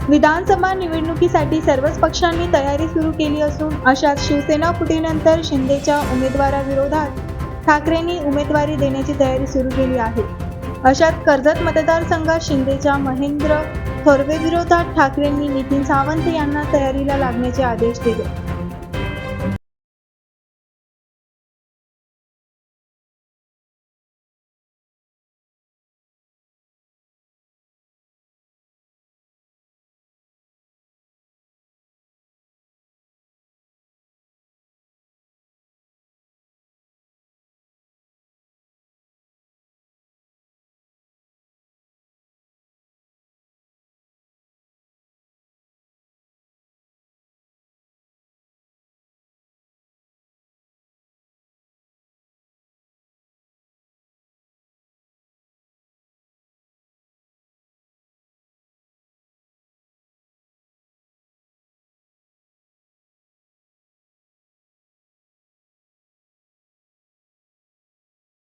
विधानसभा निवडणुकीसाठी सर्वच पक्षांनी तयारी सुरू केली असून अशात शिवसेना फुटीनंतर शिंदेच्या उमेदवाराविरोधात ठाकरेंनी उमेदवारी देण्याची तयारी सुरू केली आहे। अशात कर्जत मतदारसंघात शिंदेच्या महेंद्र थोरवे विरोधात ठाकरेंनी नितीन सावंत यांना तयारीला लागण्याचे आदेश दिले।